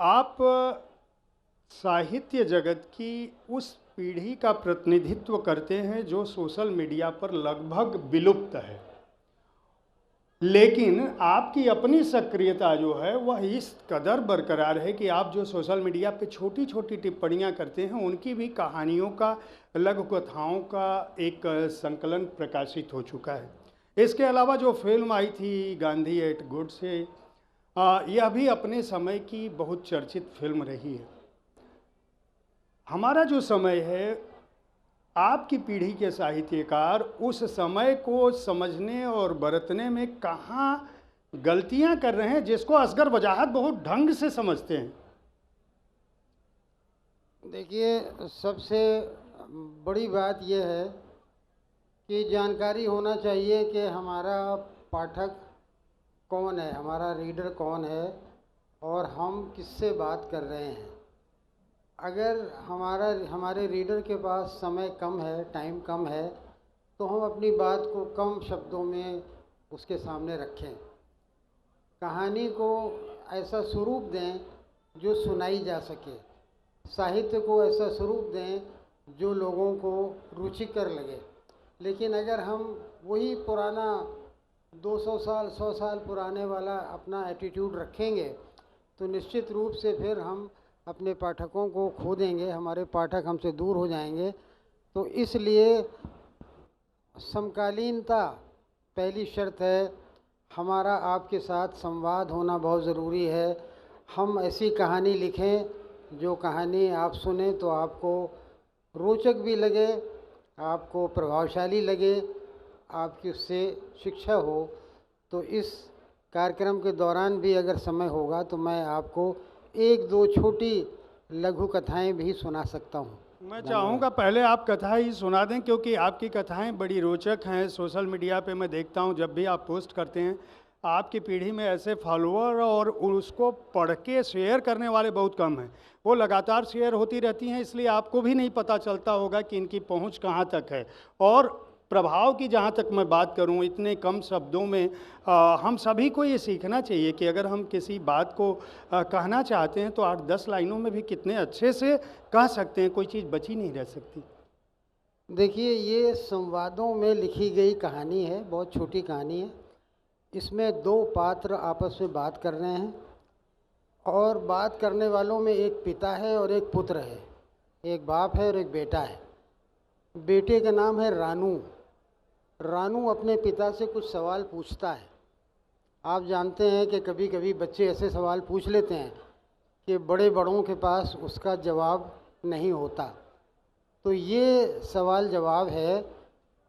आप साहित्य जगत की उस पीढ़ी का प्रतिनिधित्व करते हैं जो सोशल मीडिया पर लगभग विलुप्त है, लेकिन आपकी अपनी सक्रियता जो है वह इस कदर बरकरार है कि आप जो सोशल मीडिया पे छोटी छोटी टिप्पणियां करते हैं उनकी भी कहानियों का, लघु कथाओं का एक संकलन प्रकाशित हो चुका है। इसके अलावा जो फिल्म आई थी गांधी एट गुडसे, यह भी अपने समय की बहुत चर्चित फिल्म रही है। हमारा जो समय है, आपकी पीढ़ी के साहित्यकार उस समय को समझने और बरतने में कहाँ गलतियां कर रहे हैं, जिसको असगर वजाहत बहुत ढंग से समझते हैं। देखिए, सबसे बड़ी बात यह है कि जानकारी होना चाहिए कि हमारा पाठक कौन है, हमारा रीडर कौन है और हम किससे बात कर रहे हैं। अगर हमारे रीडर के पास समय कम है, टाइम कम है, तो हम अपनी बात को कम शब्दों में उसके सामने रखें। कहानी को ऐसा स्वरूप दें जो सुनाई जा सके, साहित्य को ऐसा स्वरूप दें जो लोगों को रुचिकर लगे। लेकिन अगर हम वही पुराना 200 साल 100 साल पुराने वाला अपना एटीट्यूड रखेंगे तो निश्चित रूप से फिर हम अपने पाठकों को खो देंगे, हमारे पाठक हमसे दूर हो जाएंगे। तो इसलिए समकालीनता पहली शर्त है। हमारा आपके साथ संवाद होना बहुत ज़रूरी है। हम ऐसी कहानी लिखें जो कहानी आप सुने तो आपको रोचक भी लगे, आपको प्रभावशाली लगे, आपकी उससे शिक्षा हो। तो इस कार्यक्रम के दौरान भी अगर समय होगा तो मैं आपको एक दो छोटी लघु कथाएं भी सुना सकता हूँ। मैं चाहूँगा पहले आप कथा ही सुना दें, क्योंकि आपकी कथाएं बड़ी रोचक हैं। सोशल मीडिया पे मैं देखता हूँ जब भी आप पोस्ट करते हैं, आपकी पीढ़ी में ऐसे फॉलोअर और उसको पढ़ के शेयर करने वाले बहुत कम हैं। वो लगातार शेयर होती रहती हैं, इसलिए आपको भी नहीं पता चलता होगा कि इनकी पहुंच कहाँ तक है। और प्रभाव की जहाँ तक मैं बात करूँ, इतने कम शब्दों में हम सभी को ये सीखना चाहिए कि अगर हम किसी बात को कहना चाहते हैं तो 8-10 लाइनों में भी कितने अच्छे से कह सकते हैं, कोई चीज़ बची नहीं रह सकती। देखिए, ये संवादों में लिखी गई कहानी है, बहुत छोटी कहानी है। इसमें दो पात्र आपस में बात कर रहे हैं और बात करने वालों में एक पिता है और एक पुत्र है, एक बाप है और एक बेटा है। बेटे का नाम है रानू। रानू अपने पिता से कुछ सवाल पूछता है। आप जानते हैं कि कभी कभी बच्चे ऐसे सवाल पूछ लेते हैं कि बड़े बड़ों के पास उसका जवाब नहीं होता। तो ये सवाल जवाब है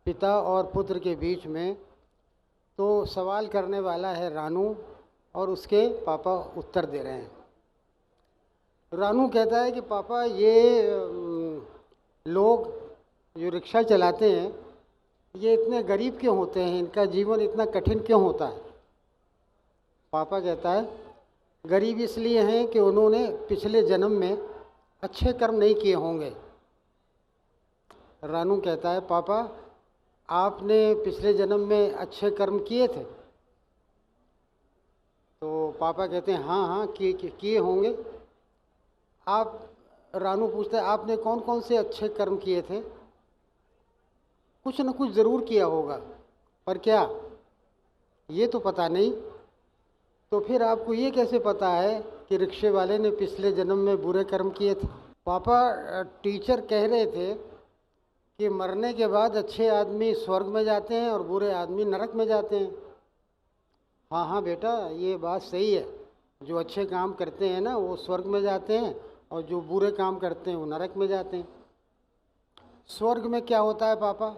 पिता और पुत्र के बीच में। तो सवाल करने वाला है रानू और उसके पापा उत्तर दे रहे हैं। रानू कहता है कि पापा, ये लोग जो रिक्शा चलाते हैं ये इतने गरीब क्यों होते हैं, इनका जीवन इतना कठिन क्यों होता है। पापा कहता है, गरीब इसलिए हैं कि उन्होंने पिछले जन्म में अच्छे कर्म नहीं किए होंगे। रानू कहता है, पापा आपने पिछले जन्म में अच्छे कर्म किए थे। तो पापा कहते हैं, हाँ हाँ किए होंगे। आप रानू पूछता है, आपने कौन कौन से अच्छे कर्म किए थे। कुछ न कुछ ज़रूर किया होगा, पर क्या, ये तो पता नहीं। तो फिर आपको ये कैसे पता है कि रिक्शे वाले ने पिछले जन्म में बुरे कर्म किए थे। पापा, टीचर कह रहे थे कि मरने के बाद अच्छे आदमी स्वर्ग में जाते हैं और बुरे आदमी नरक में जाते हैं। हाँ हाँ बेटा, ये बात सही है। जो अच्छे काम करते हैं ना वो स्वर्ग में जाते हैं और जो बुरे काम करते हैं वो नरक में जाते हैं। स्वर्ग में क्या होता है पापा।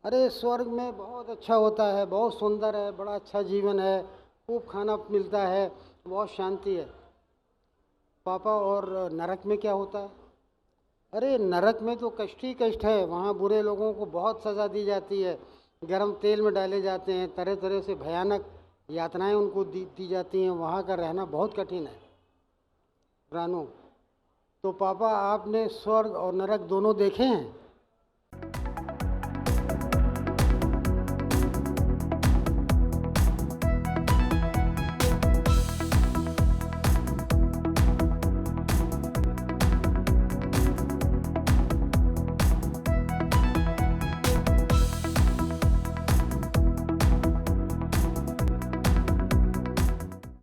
अरे स्वर्ग में बहुत अच्छा होता है, बहुत सुंदर है, बड़ा अच्छा जीवन है, खूब खाना मिलता है, बहुत शांति है। पापा, और नरक में क्या होता है। अरे नरक में तो कष्ट ही कष्ट है, वहाँ बुरे लोगों को बहुत सज़ा दी जाती है, गरम तेल में डाले जाते हैं, तरह तरह से भयानक यातनाएं उनको दी जाती हैं, वहाँ का रहना बहुत कठिन है। रानू, तो पापा आपने स्वर्ग और नरक दोनों देखे हैं।